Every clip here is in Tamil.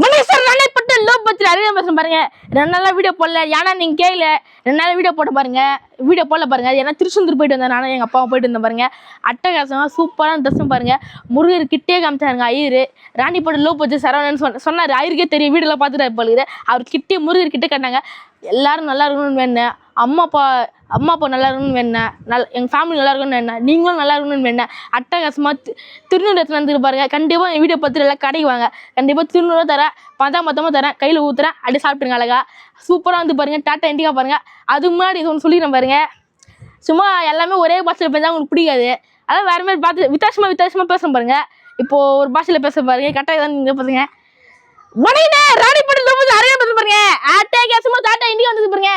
வணக்கம் சார், நானே பட்டு லோ பட்ஜெட் அதிகம் பேசுறேன் பாருங்க. 2 நாளா வீடியோ போடல. ஏன்னா நீங்க கேட்கல. 2 நாள் வீடியோ போட்டு பாருங்க. வீடியோ போடல பாருங்க. ஏன்னா திருச்செந்தூர் போயிட்டு வந்தேன். நானும் எங்க அப்பாவும் போயிட்டு வந்தேன் பாருங்க. அட்டகாசமா சூப்பரான ட்ரெஸ்ஸும் பாருங்க. முருகர் கிட்டே காமிச்சாருங்க ஐயரு. ராணி பட்டு லோ பட்ஜெட் சரவணன்னு சொன்னாரு. ஐயருக்கே தெரியும், வீடியோல பார்த்துட்டு போலுது. அவர் கிட்டே முருகர் கிட்டே கட்டாங்க. எல்லாரும் நல்லா இருக்கணும்னு வேணேன். அம்மா அப்பா நல்லா இருக்கணும்னு வேணேன். எங்கள் ஃபேமிலி நல்லா இருக்கணும்னு வேணேன். நீங்களும் நல்லா இருக்கணும்னு வேணேன். அட்டகாசமாக திருநூறு வந்துட்டு பாருங்க. கண்டிப்பாக என் வீடியோ பார்த்துட்டு எல்லாம் கடைக்கு வாங்க. கண்டிப்பாக திருநூறு தரேன், மொத்தமாக தரேன், கையில் ஊற்றுறேன், அப்படியே சாப்பிட்டுருங்க அழகா. சூப்பராக வந்து பாருங்கள். டாட்டா இண்டிகா பாருங்கள். அதுக்கு முன்னாடி இது ஒன்று சொல்லிடுறேன் பாருங்க. சும்மா எல்லாமே ஒரே பாஷையில் பேசா உங்களுக்கு பிடிக்காது. அதான் வேறு மாதிரி பார்த்து வித்தியாசமாக பேசுகிறேன் பாருங்க. இப்போது ஒரு பாஷையில் பேச பாருங்க. கரெக்டாக தான் நீங்கள் பாருங்க. வணக்கம், ராணி பட்டு லோ பட்ஜெட் அதிகம் பேச பாருங்க. அட்டகாசமாக டாட்டா இண்டிகா வந்து பாருங்க.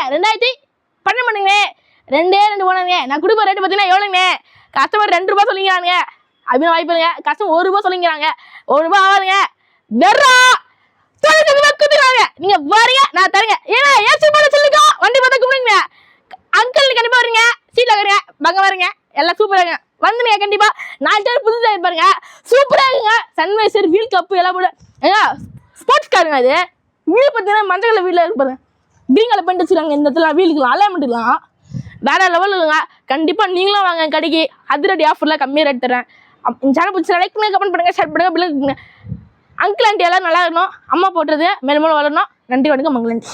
2012 2 போனாங்க. நான் கொடுப்ப ரேட்டு பார்த்தீங்கன்னா எவ்வளோங்க? கஸ்டமர் 2 ரூபா சொல்லிக்கிறாங்க. அப்படின்னு வாய்ப்புங்க. கஸ்டமர் 1 ரூபா சொல்லிக்கிறாங்க. 1 ரூபா ஆகாதுங்க. வெறும் குத்துறாங்க. நீங்க வரீங்க, நான் தரேங்க. ஏன்னா ஏசி போல சொல்லுங்க. வண்டி பார்த்தா கூப்பிடுங்க. அங்கிள் கண்டிப்பா வரீங்க. சீட்ல வரீங்க, பங்க வரீங்க. எல்லாம் சூப்பராங்க. வந்துங்க கண்டிப்பா. 4 பேர் புதுசா பாருங்க. சூப்பரா இருக்குங்க. சன்வைசர், வீல் கப்பு எல்லாம் போல. ஏங்க ஸ்போர்ட்ஸ் காருங்க அது. வீல் பார்த்தீங்கன்னா மஞ்சள் கலர் வீல்ல இருக்கு பாருங்க. கிரீன் கலர் பெயிண்ட் வச்சுருக்காங்க. இந்த இடத்துல வீலுக்குலாம் அலைன்மெண்ட்டுலாம் வேற லெவலில் இருக்குங்க. கண்டிப்பாக நீங்களும் வாங்க கடைக்கு. அதிரடி ஆஃபரில் கம்மியாக ரேட் தரேன். இந்த சேனல் பிடிச்சி லைக் பண்ணுங்க, கமெண்ட் பண்ணுங்கள், ஷேர் பண்ணுங்கள், பிள்ளைங்க. அங்கிள் ஆண்டி எல்லாம் நல்லா இருக்கணும். அம்மா போட்டுறது மேலும் மேலும் வளரணும். நன்றி, வணக்கம், அங்கிள் ஆண்டி.